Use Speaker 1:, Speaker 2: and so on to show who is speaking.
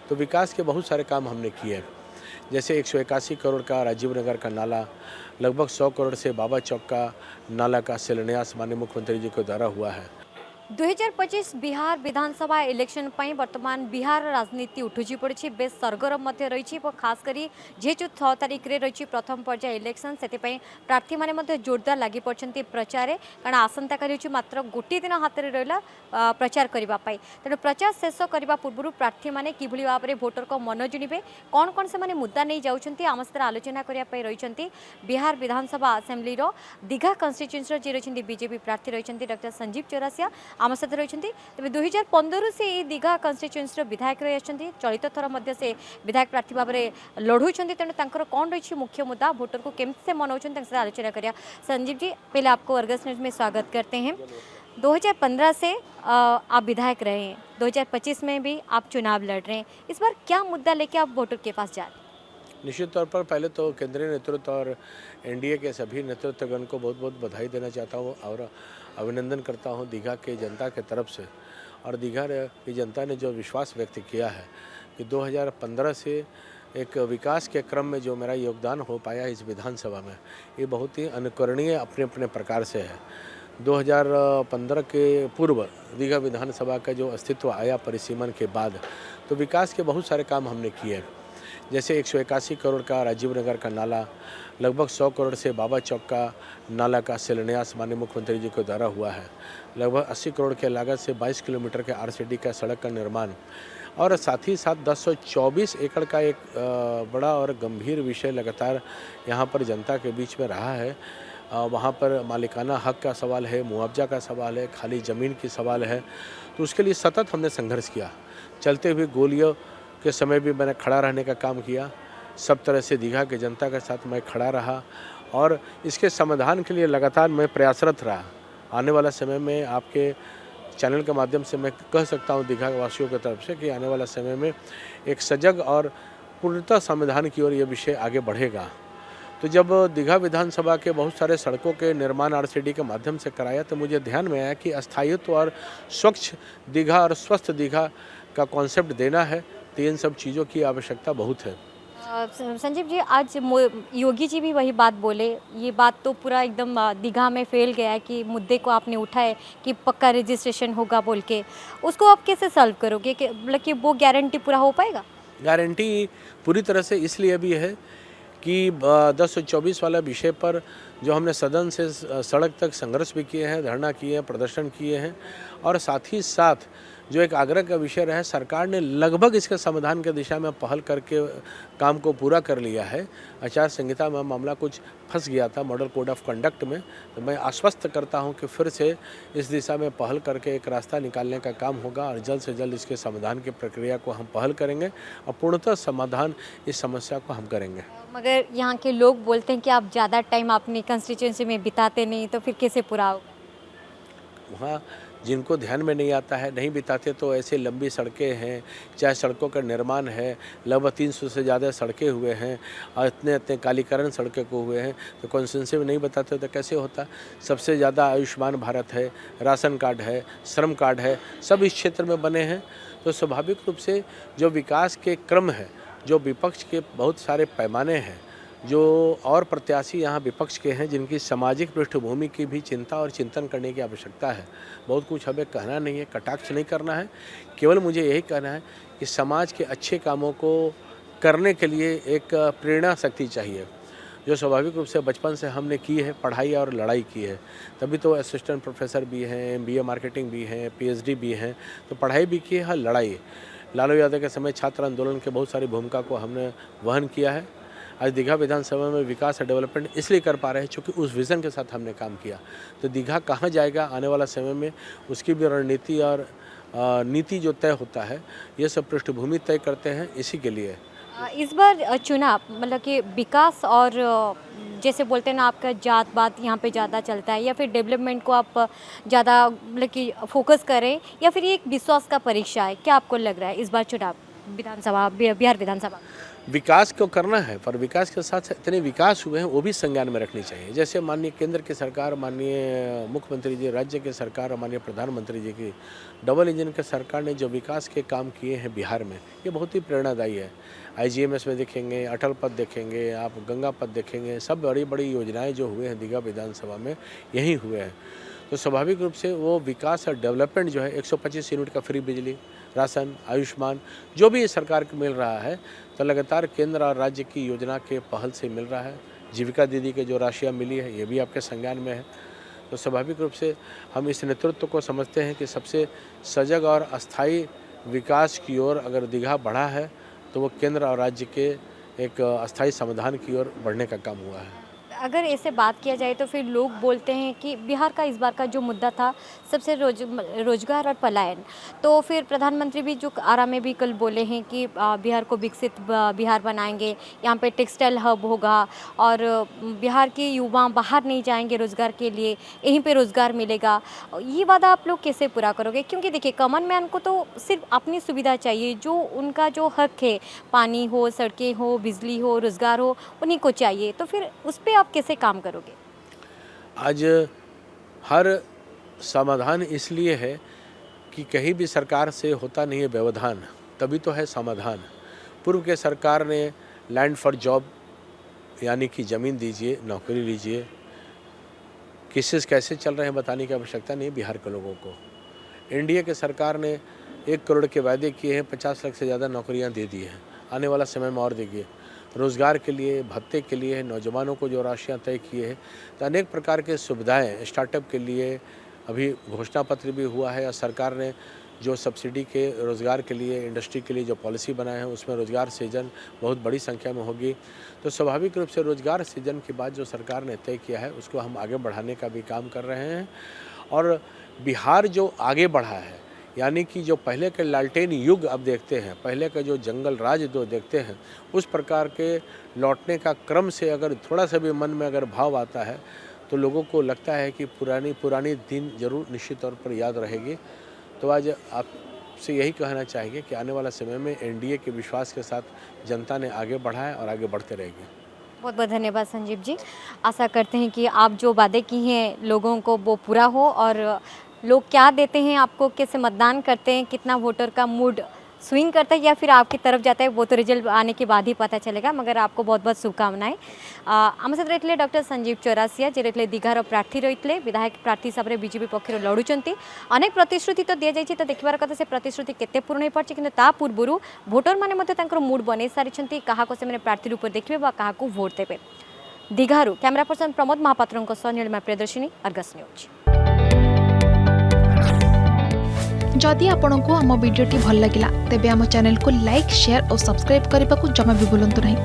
Speaker 1: तो विकास के बहुत सारे काम हमने किए। जैसे 181 करोड़ का राजीव नगर का नाला, लगभग 100 करोड़ से बाबा चौक का नाला का शिलान्यास माननीय मुख्यमंत्री जी के द्वारा हुआ है।
Speaker 2: 2025 बिहार विधानसभा इलेक्शन पर वर्तमान बिहार राजनीति उठुची पड़ी बेस सरगरम मध्य रही खास करी जेहेतु 6 तारिख रे रही प्रथम पर्याय इलेक्शन से प्रार्थी मैंने जोरदार लगी पड़ते प्रचार कारण आसंता काली मात्र गोटे दिन हाथ में रहा प्रचार करने तेणु प्रचार शेष करने पूर्व प्रार्थी मैंने कि भाव में भोटर को मन जिणवे कौन कौन से मुद्दा नहीं जाऊँच आम सहित आलोचना करने रही बिहार विधानसभा आसेम्बली दीघा कन्स्टिट्युएन्सी जी रही बीजेपी प्रार्थी रही डॉक्टर संजीव चौरसिया आम सहित रही तेज 2015 से दीघा कन्स्टिट्युएन्सी विधायक रही चलित थर से विधायक प्रार्थी भाव में लड़ू तेणु कौन रही मुख्य मुद्दा भोटर को केमती से मनाऊँ आलोचना करिए। संजीव जी, पहले आपको अर्गस न्यूज में स्वागत करते हैं। 2015 से आप विधायक रहे हैं, 2025 में भी आप चुनाव लड़ रहे हैं, इस बार क्या मुद्दा लेके आप वोटर के पास जा रहे हैं?
Speaker 1: निश्चित तौर पर पहले तो केंद्रीय नेतृत्व और एनडीए के सभी नेतृत्वगण को बहुत बहुत बधाई देना चाहता हूँ और अभिनंदन करता हूँ दीघा के जनता के तरफ से। और दीघा की जनता ने जो विश्वास व्यक्त किया है कि 2015 से एक विकास के क्रम में जो मेरा योगदान हो पाया इस विधानसभा में, ये बहुत ही अनुकरणीय अपने अपने प्रकार से है। 2015 के पूर्व दीघा विधानसभा का जो अस्तित्व आया परिसीमन के बाद, तो विकास के बहुत सारे काम हमने किए। जैसे 181 करोड़ का राजीव नगर का नाला, लगभग 100 करोड़ से बाबा चौक का नाला का शिलान्यास माननीय मुख्यमंत्री जी के द्वारा हुआ है। लगभग 80 करोड़ के लागत से 22 किलोमीटर के आरसीडी का सड़क का निर्माण, और साथ ही साथ 1024 एकड़ का एक बड़ा और गंभीर विषय लगातार यहाँ पर जनता के बीच में रहा है। वहाँ पर मालिकाना हक का सवाल है, मुआवजा का सवाल है, खाली ज़मीन की सवाल है। तो उसके लिए सतत हमने संघर्ष किया। चलते हुए गोलियों के समय भी मैंने खड़ा रहने का काम किया। सब तरह से दीघा के जनता के साथ मैं खड़ा रहा और इसके समाधान के लिए लगातार मैं प्रयासरत रहा। आने वाला समय में आपके चैनल के माध्यम से मैं कह सकता हूँ दीघा वासियों की तरफ से कि आने वाला समय में एक सजग और पूर्णतः समाधान की ओर ये विषय आगे बढ़ेगा। तो जब दीघा विधानसभा के बहुत सारे सड़कों के निर्माण आरसीडी के माध्यम से कराया, तो मुझे ध्यान में आया कि स्थायित्व और स्वच्छ दीघा और स्वस्थ दीघा का कॉन्सेप्ट देना है, तो इन सब चीज़ों की आवश्यकता बहुत है।
Speaker 2: संजीव जी, आज योगी जी भी वही बात बोले, ये बात तो पूरा एकदम दीघा में फैल गया है कि मुद्दे को आपने उठाए कि पक्का रजिस्ट्रेशन होगा बोल के, उसको आप कैसे सॉल्व करोगे कि मतलब कि वो गारंटी पूरा हो पाएगा?
Speaker 1: गारंटी पूरी तरह से इसलिए भी है कि 1024 वाला विषय पर जो हमने सदन से सड़क तक संघर्ष भी किए हैं, धरना किए हैं, प्रदर्शन किए हैं, और साथ ही साथ जो एक आग्रह का विषय रहा है, सरकार ने लगभग इसके समाधान के दिशा में पहल करके काम को पूरा कर लिया है। आचार संहिता में मामला कुछ फंस गया था मॉडल कोड ऑफ कंडक्ट में, तो मैं आश्वस्त करता हूं कि फिर से इस दिशा में पहल करके एक रास्ता निकालने का काम होगा और जल्द से जल्द इसके समाधान की प्रक्रिया को हम पहल करेंगे और पूर्णतः समाधान इस समस्या को हम करेंगे।
Speaker 2: मगर यहाँ के लोग बोलते हैं कि आप ज़्यादा टाइम अपनी कंस्टिट्यूंसी में बिताते नहीं, तो फिर कैसे पूरा होगा?
Speaker 1: वहाँ जिनको ध्यान में नहीं आता है, नहीं बिताते, तो ऐसे लंबी सड़कें हैं, चाहे सड़कों का निर्माण है, लगभग 300 से ज़्यादा सड़कें हुए हैं और इतने इतने कालीकरण सड़कें को हुए हैं, तो कॉन्स्टिट्यूंसी में नहीं बताते तो कैसे होता? सबसे ज़्यादा आयुष्मान भारत है, राशन कार्ड है, श्रम कार्ड है, सब इस क्षेत्र में बने हैं। तो स्वाभाविक रूप से जो विकास के क्रम है, जो विपक्ष के बहुत सारे पैमाने हैं, जो और प्रत्याशी यहाँ विपक्ष के हैं जिनकी सामाजिक पृष्ठभूमि की भी चिंता और चिंतन करने की आवश्यकता है। बहुत कुछ हमें कहना नहीं है, कटाक्ष नहीं करना है, केवल मुझे यही कहना है कि समाज के अच्छे कामों को करने के लिए एक प्रेरणा शक्ति चाहिए, जो स्वाभाविक रूप से बचपन से हमने की है, पढ़ाई और लड़ाई की है। तभी तो असिस्टेंट प्रोफेसर भी हैं, MBA मार्केटिंग भी हैं, PhD भी हैं, तो पढ़ाई भी की है, लड़ाई। लालू यादव के समय छात्र आंदोलन के बहुत सारी भूमिका को हमने वहन किया है। आज दीघा विधानसभा में विकास और डेवलपमेंट इसलिए कर पा रहे हैं क्योंकि उस विज़न के साथ हमने काम किया। तो दीघा कहाँ जाएगा आने वाला समय में, उसकी भी रणनीति और नीति जो तय होता है, ये सब पृष्ठभूमि तय करते हैं, इसी के लिए।
Speaker 2: इस बार चुनाव मतलब कि विकास और जैसे बोलते हैं ना, आपका जात बात यहाँ पे ज़्यादा चलता है, या फिर डेवलपमेंट को आप ज़्यादा मतलब कि फोकस करें, या फिर ये एक विश्वास का परीक्षा है? क्या आपको लग रहा है इस बार चुनाव? विधानसभा बिहार विधानसभा?
Speaker 1: विकास को करना है, पर विकास के साथ इतने विकास हुए हैं वो भी संज्ञान में रखनी चाहिए। जैसे माननीय केंद्र की सरकार, माननीय मुख्यमंत्री जी, राज्य की सरकार और माननीय प्रधानमंत्री जी की डबल इंजन की सरकार ने जो विकास के काम किए हैं बिहार में, ये बहुत ही प्रेरणादायी है। IGMS में देखेंगे, अटल पथ देखेंगे, आप गंगा पथ देखेंगे, सब बड़ी बड़ी योजनाएं जो हुए हैं दीघा विधानसभा में यही हुए हैं। तो स्वाभाविक रूप से वो विकास और डेवलपमेंट जो है 125 यूनिट का फ्री बिजली, राशन, आयुष्मान जो भी सरकार को मिल रहा है, तो लगातार केंद्र और राज्य की योजना के पहल से मिल रहा है। जीविका दीदी के जो राशियाँ मिली है ये भी आपके संज्ञान में है। तो स्वाभाविक रूप से हम इस नेतृत्व को समझते हैं कि सबसे सजग और अस्थायी विकास की ओर अगर दीघा बढ़ा है तो वो केंद्र और राज्य के एक अस्थायी समाधान की ओर बढ़ने का काम हुआ है।
Speaker 2: अगर ऐसे बात किया जाए तो फिर लोग बोलते हैं कि बिहार का इस बार का जो मुद्दा था सबसे रोजगार और पलायन, तो फिर प्रधानमंत्री भी जो आरा में भी कल बोले हैं कि बिहार को विकसित बिहार बनाएंगे, यहाँ पे टेक्सटाइल हब होगा और बिहार के युवा बाहर नहीं जाएंगे रोजगार के लिए, यहीं पे रोजगार मिलेगा। ये वादा आप लोग कैसे पूरा करोगे? क्योंकि देखिए कॉमन मैन को तो सिर्फ अपनी सुविधा चाहिए, जो उनका जो हक है, पानी हो, सड़कें हो, बिजली हो, रोजगार हो, उन्हीं को चाहिए। तो फिर उस पर आप कैसे काम करोगे?
Speaker 1: आज हर समाधान इसलिए है कि कहीं भी सरकार से होता नहीं है व्यवधान, तभी तो है समाधान। पूर्व के सरकार ने लैंड फॉर जॉब यानी कि ज़मीन दीजिए, नौकरी लीजिए, केसेस कैसे चल रहे हैं बताने की आवश्यकता नहीं बिहार के लोगों को। एनडीए के सरकार ने 1 करोड़ के वायदे किए हैं, 50 लाख से ज़्यादा नौकरियां दे दी हैं, आने वाला समय में और देगी। रोज़गार के लिए, भत्ते के लिए, नौजवानों को जो राशियां तय किए हैं, तो अनेक प्रकार के सुविधाएं स्टार्टअप के लिए अभी घोषणा पत्र भी हुआ है और सरकार ने जो सब्सिडी के रोज़गार के लिए, इंडस्ट्री के लिए जो पॉलिसी बनाए हैं उसमें रोज़गार सृजन बहुत बड़ी संख्या में होगी। तो स्वाभाविक रूप से रोज़गार सृजन के बाद जो सरकार ने तय किया है उसको हम आगे बढ़ाने का भी काम कर रहे हैं। और बिहार जो आगे बढ़ा है, यानी कि जो पहले के लालटेन युग अब देखते हैं, पहले का जो जंगल राज जो देखते हैं, उस प्रकार के लौटने का क्रम से अगर थोड़ा सा भी मन में अगर भाव आता है तो लोगों को लगता है कि पुरानी दिन जरूर निश्चित तौर पर याद रहेगी। तो आज आपसे यही कहना चाहिए कि आने वाला समय में एनडीए के विश्वास के साथ जनता ने आगे बढ़ा है और आगे बढ़ते रहेगी।
Speaker 2: बहुत बहुत धन्यवाद संजीव जी। आशा करते हैं कि आप जो वादे की हैं लोगों को वो पूरा हो, और लोग क्या देते हैं आपको, कैसे मतदान करते हैं, कितना वोटर का मूड स्विंग करता है या फिर आपकी तरफ जाता है, वो तो रिजल्ट आने के बाद ही पता चलेगा। मगर आपको बहुत बहुत शुभकामनाएं। आम सहित रही डॉक्टर संजीव चौरासिया जे रही दीघार प्रार्थी रही विधायक प्रार्थी हिसाब से बीजेपी पक्षर लड़ुंट। अनेक प्रतिश्रुति तो दि जाइए, तो देखबार कथा से प्रतिश्रुति केते पूर्ण हो पार्छ, किंतु ता पूर्व भोटर मैंने मूड बन सारी क्या से प्रार्थी रूप देखिए क्या भोट देवे। दीघारू कैमरा पर्सन प्रमोद महापात्रों सह नीलिमा प्रियदर्शिनी, अर्गस न्यूज।
Speaker 3: जदि आपंक आम भिडी भल लगा तेब आम चैनल को लाइक, शेयर और सब्सक्राइब करने को जमा भी भूलु नहीं।